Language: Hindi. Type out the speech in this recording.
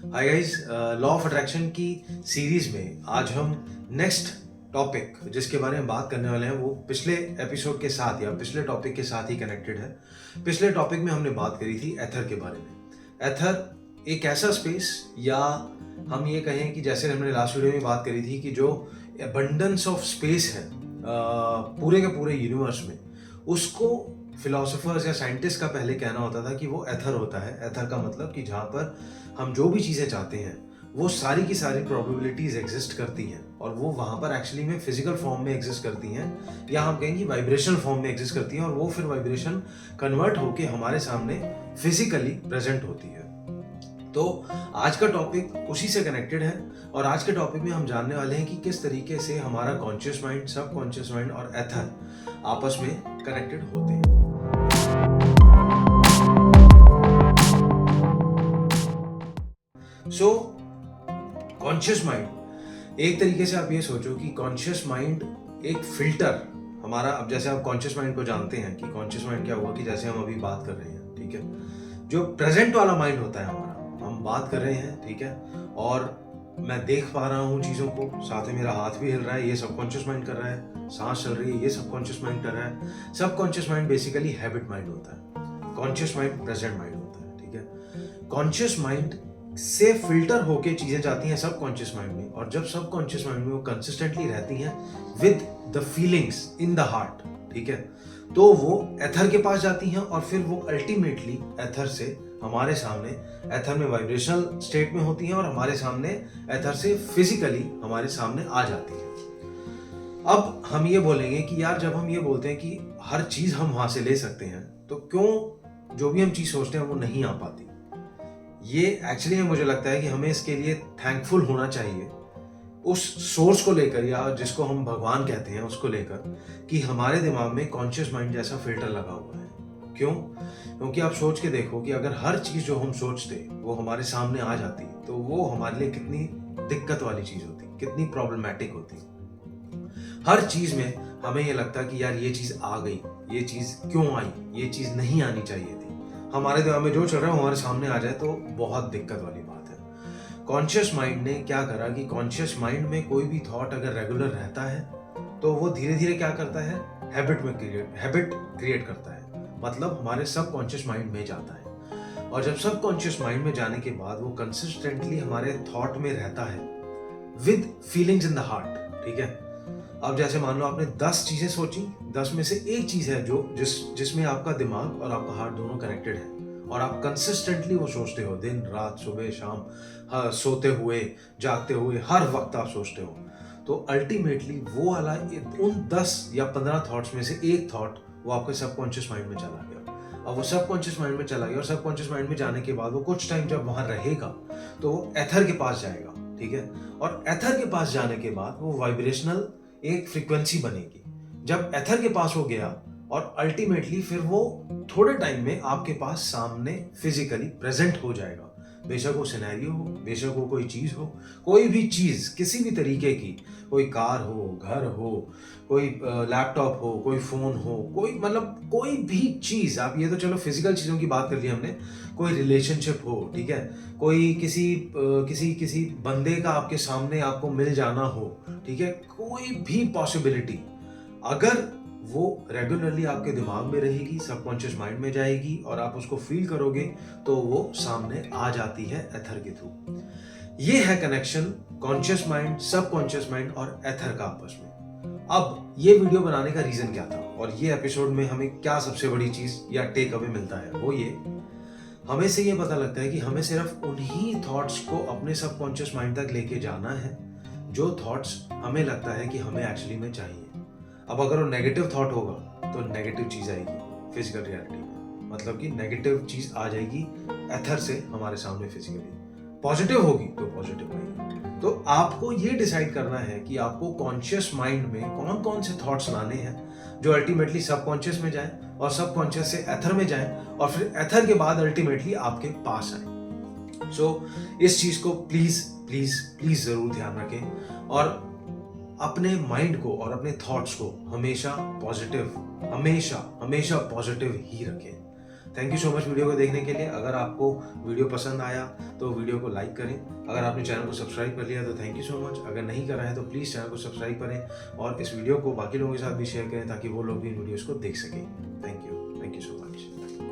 Hi guys, law of attraction की सीरीज में आज हम नेक्स्ट टॉपिक जिसके बारे में बात करने वाले हैं वो पिछले एपिसोड के साथ या पिछले टॉपिक के साथ ही कनेक्टेड है। पिछले टॉपिक में हमने बात करी थी एथर के बारे में। एथर एक ऐसा स्पेस या हम ये कहें कि जैसे हमने लास्ट वीडियो में बात करी थी कि जो अबंडेंस ऑफ स्पेस है पूरे के पूरे यूनिवर्स में, उसको फिलोसोफर्स या साइंटिस्ट का पहले कहना होता था कि वो एथर होता है। एथर का मतलब कि जहाँ पर हम जो भी चीज़ें चाहते हैं वो सारी की सारी प्रोबेबिलिटीज एग्जिस्ट करती हैं और वो वहाँ पर एक्चुअली में फिजिकल फॉर्म में एग्जिस्ट करती हैं, या हम कहेंगे वाइब्रेशनल फॉर्म में एग्जिस्ट करती हैं, और वो फिर वाइब्रेशन कन्वर्ट होके हमारे सामने फिजिकली प्रेजेंट होती है। तो आज का टॉपिक उसी से कनेक्टेड है और आज के टॉपिक में हम जानने वाले हैं कि किस तरीके से हमारा कॉन्शियस माइंड, सब कॉन्शियस माइंड और एथर आपस में कनेक्टेड होते हैं। सो कॉन्शियस माइंड, एक तरीके से आप ये सोचो कि कॉन्शियस माइंड एक फिल्टर हमारा। अब जैसे आप कॉन्शियस माइंड को जानते हैं कि कॉन्शियस माइंड क्या हुआ, कि जैसे हम अभी बात कर रहे हैं, ठीक है, जो प्रेजेंट वाला माइंड होता है हमारा, हम बात कर रहे हैं, ठीक है, और मैं देख पा रहा हूँ चीज़ों को, साथ में मेरा हाथ भी हिल रहा है, ये सबकॉन्शियस माइंड कर रहा है, सांस चल रही है, ये सबकॉन्शियस माइंड कर रहा है। Subconscious mind basically habit mind होता है, कॉन्शियस माइंड प्रेजेंट माइंड होता है, ठीक है। कॉन्शियस माइंड से फिल्टर होके चीजें जाती हैं सबकॉन्शियस माइंड में, और जब सबकॉन्शियस माइंड में वो कंसिस्टेंटली रहती हैं with the feelings in the heart, ठीक है, तो वो एथर के पास जाती हैं और फिर वो अल्टीमेटली एथर से हमारे सामने, एथर में वाइब्रेशनल स्टेट में होती हैं और हमारे सामने एथर से फिजिकली हमारे सामने आ जाती है। अब हम ये बोलेंगे कि यार, जब हम ये बोलते हैं कि हर चीज हम वहां से ले सकते हैं, तो क्यों जो भी हम चीज सोचते हैं वो नहीं आ पाती? ये एक्चुअली मुझे लगता है कि हमें इसके लिए थैंकफुल होना चाहिए उस सोर्स को लेकर, या जिसको हम भगवान कहते हैं उसको लेकर, कि हमारे दिमाग में कॉन्शियस माइंड जैसा फिल्टर लगा हुआ है। क्यों? क्योंकि आप सोच के देखो कि अगर हर चीज जो हम सोचते वो हमारे सामने आ जाती, तो वो हमारे लिए कितनी दिक्कत वाली चीज होती, कितनी प्रॉब्लमैटिक होती। हर चीज में हमें ये लगता कि यार ये चीज आ गई, ये चीज क्यों आई, ये चीज नहीं आनी चाहिए थी। हमारे दिमाग में जो चल रहा है हमारे सामने आ जाए तो बहुत दिक्कत वाली बात है। कॉन्शियस माइंड ने क्या करा कि कॉन्शियस माइंड में कोई भी थॉट अगर रेगुलर रहता है तो वो धीरे धीरे क्या करता है, हैबिट क्रिएट करता है, मतलब हमारे सबकॉन्शियस माइंड में जाता है। और जब सबकॉन्शियस माइंड में जाने के बाद वो कंसिस्टेंटली हमारे थॉट में रहता है with feelings in the heart, ठीक है। अब जैसे मान लो आपने 10 चीजें सोची, 10 में से एक चीज है जो जिसमें आपका दिमाग और आपका हार्ट दोनों कनेक्टेड है, और आप कंसिस्टेंटली वो सोचते हो, दिन रात, सुबह शाम, सोते हुए, जागते हुए, हर वक्त आप सोचते हो, तो अल्टीमेटली वो वाला उन 10 या 15 थॉट्स में से एक थॉट वो आपके सबकॉन्शियस माइंड में चला गया। अब वो सबकॉन्शियस माइंड में चला गया, और सबकॉन्शियस माइंड में जाने के बाद वो कुछ टाइम जब वहां रहेगा तो वो एथर के पास जाएगा, ठीक है, और एथर के पास जाने के बाद वो वाइब्रेशनल एक फ्रीक्वेंसी बनेगी। जब एथर के पास हो गया और अल्टीमेटली फिर वो थोड़े टाइम में आपके पास सामने फिजिकली प्रेजेंट हो जाएगा। बेशक वो सिनेरियो हो, बेशक वो कोई चीज हो, कोई भी चीज किसी भी तरीके की, कोई कार हो, घर हो, कोई लैपटॉप हो, कोई फोन हो, कोई मतलब कोई भी चीज, आप ये तो चलो फिजिकल चीजों की बात कर ली हमने, कोई रिलेशनशिप हो, ठीक है, कोई किसी बंदे का आपके सामने आपको मिल जाना हो, ठीक है, कोई भी पॉसिबिलिटी अगर वो रेगुलरली आपके दिमाग में रहेगी, सबकॉन्शियस माइंड में जाएगी और आप उसको फील करोगे, तो वो सामने आ जाती है एथर के थ्रू। ये है connection conscious mind, subconscious mind और एथर का आपस में। अब ये वीडियो बनाने का रीजन क्या था और ये एपिसोड में हमें क्या सबसे बड़ी चीज या टेक अवे मिलता है, वो ये, हमें से ये पता लगता है कि हमें सिर्फ उन्हीं थॉट्स को अपने सबकॉन्शियस माइंड तक लेके जाना है जो थॉट्स हमें लगता है कि हमें एक्चुअली में चाहिए। अब अगर वो नेगेटिव थॉट होगा तो नेगेटिव चीज आएगी फिजिकल रियलिटी में, मतलब कि नेगेटिव चीज आ जाएगी एथर से हमारे सामने फिजिकली। पॉजिटिव होगी तो पॉजिटिव आएगी। तो आपको ये डिसाइड करना है कि आपको कॉन्शियस माइंड में कौन कौन से थॉट्स लाने हैं जो अल्टीमेटली सबकॉन्शियस में जाए और सबकॉन्शियस से एथर में जाए और फिर एथर के बाद अल्टीमेटली आपके पास आए। सो इस चीज को प्लीज प्लीज प्लीज जरूर ध्यान रखें और अपने माइंड को और अपने थॉट्स को हमेशा पॉजिटिव ही रखें। Thank you so much video को देखने के लिए। अगर आपको वीडियो पसंद आया तो वीडियो को लाइक करें। अगर आपने चैनल को सब्सक्राइब कर लिया तो थैंक यू सो मच। अगर नहीं करा है तो प्लीज़ चैनल को सब्सक्राइब करें और इस वीडियो को बाकी लोगों के साथ भी शेयर करें ताकि वो लोग भी इन वीडियोज़ को देख सकें। Thank you so much.